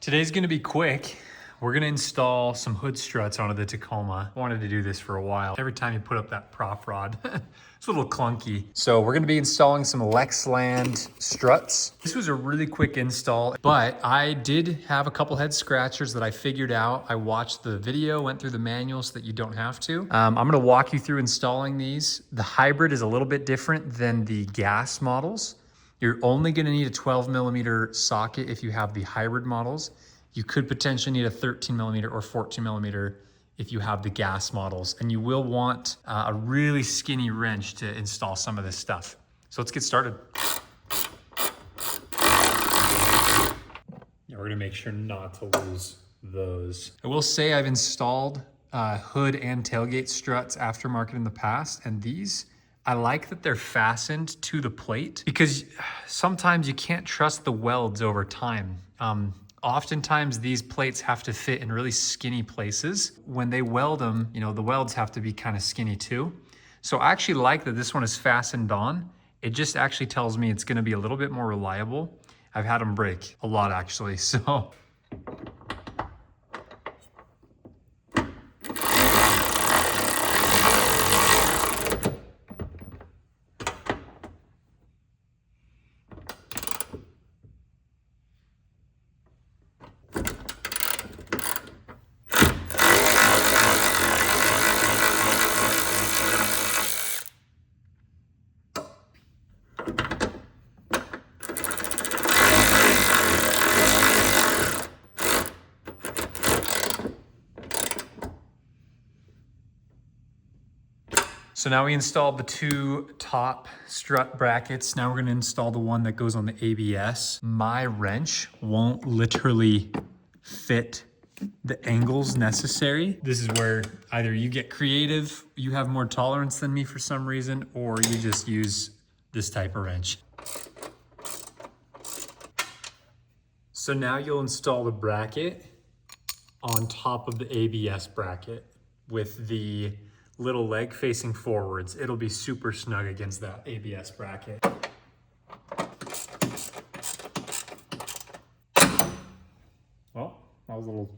Today's gonna be quick. We're gonna install some hood struts onto the Tacoma. I wanted to do this for a while. Every time you put up that prop rod, it's a little clunky. So we're gonna be installing some Lexland struts. This was a really quick install, but I did have a couple head scratchers that I figured out. I watched the video, went through the manual so that you don't have to. I'm gonna walk you through installing these. The hybrid is a little bit different than the gas models. You're only gonna need a 12mm socket if you have the hybrid models. You could potentially need a 13mm or 14mm if you have the gas models. And you will want a really skinny wrench to install some of this stuff. So let's get started. Yeah, we're gonna make sure not to lose those. I will say I've installed hood and tailgate struts aftermarket in the past, and these, I like that they're fastened to the plate because sometimes you can't trust the welds over time. Oftentimes these plates have to fit in really skinny places. When they weld them, you know, the welds have to be kind of skinny too. So I actually like that this one is fastened on. It just actually tells me it's gonna be a little bit more reliable. I've had them break a lot actually, so. So now we installed the two top strut brackets. Now we're gonna install the one that goes on the ABS. My wrench won't literally fit the angles necessary. This is where either you get creative, you have more tolerance than me for some reason, or you just use this type of wrench. So now you'll install the bracket on top of the ABS bracket with the little leg facing forwards. It'll be super snug against that ABS bracket. Well, that was a little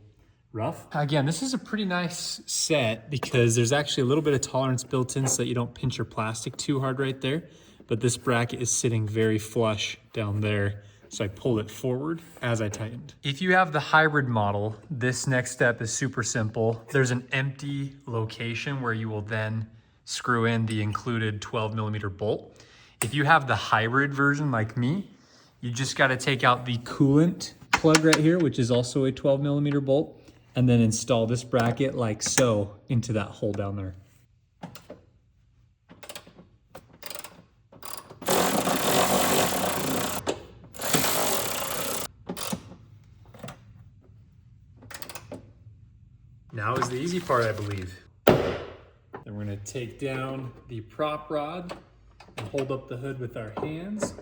rough. Again, this is a pretty nice set because there's actually a little bit of tolerance built in so that you don't pinch your plastic too hard right there. But this bracket is sitting very flush down there. So I pulled it forward as I tightened. If you have the hybrid model, this next step is super simple. There's an empty location where you will then screw in the included 12mm bolt. If you have the hybrid version like me, you just gotta take out the coolant plug right here, which is also a 12mm bolt, and then install this bracket like so into that hole down there. Now is the easy part, I believe. Then we're gonna take down the prop rod and hold up the hood with our hands.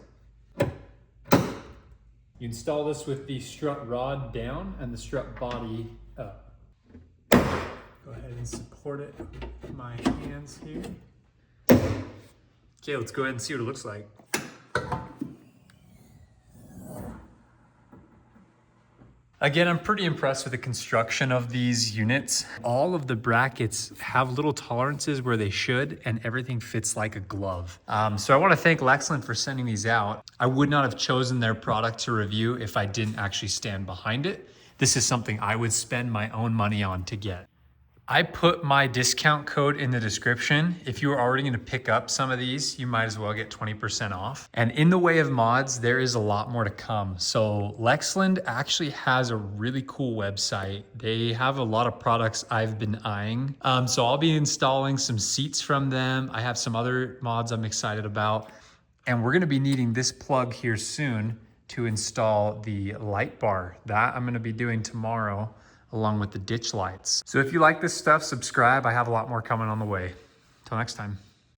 You install this with the strut rod down and the strut body up. Go ahead and support it with my hands here. Okay, let's go ahead and see what it looks like. Again, I'm pretty impressed with the construction of these units. All of the brackets have little tolerances where they should, and everything fits like a glove. So I want to thank Lexland for sending these out. I would not have chosen their product to review if I didn't actually stand behind it. This is something I would spend my own money on to get. I put my discount code in the description. If you are already gonna pick up some of these, you might as well get 20% off. And in the way of mods, there is a lot more to come. So Lexland actually has a really cool website. They have a lot of products I've been eyeing. So I'll be installing some seats from them. I have some other mods I'm excited about. And we're gonna be needing this plug here soon to install the light bar. That I'm gonna be doing tomorrow, along with the ditch lights. So if you like this stuff, subscribe. I have a lot more coming on the way. Till next time.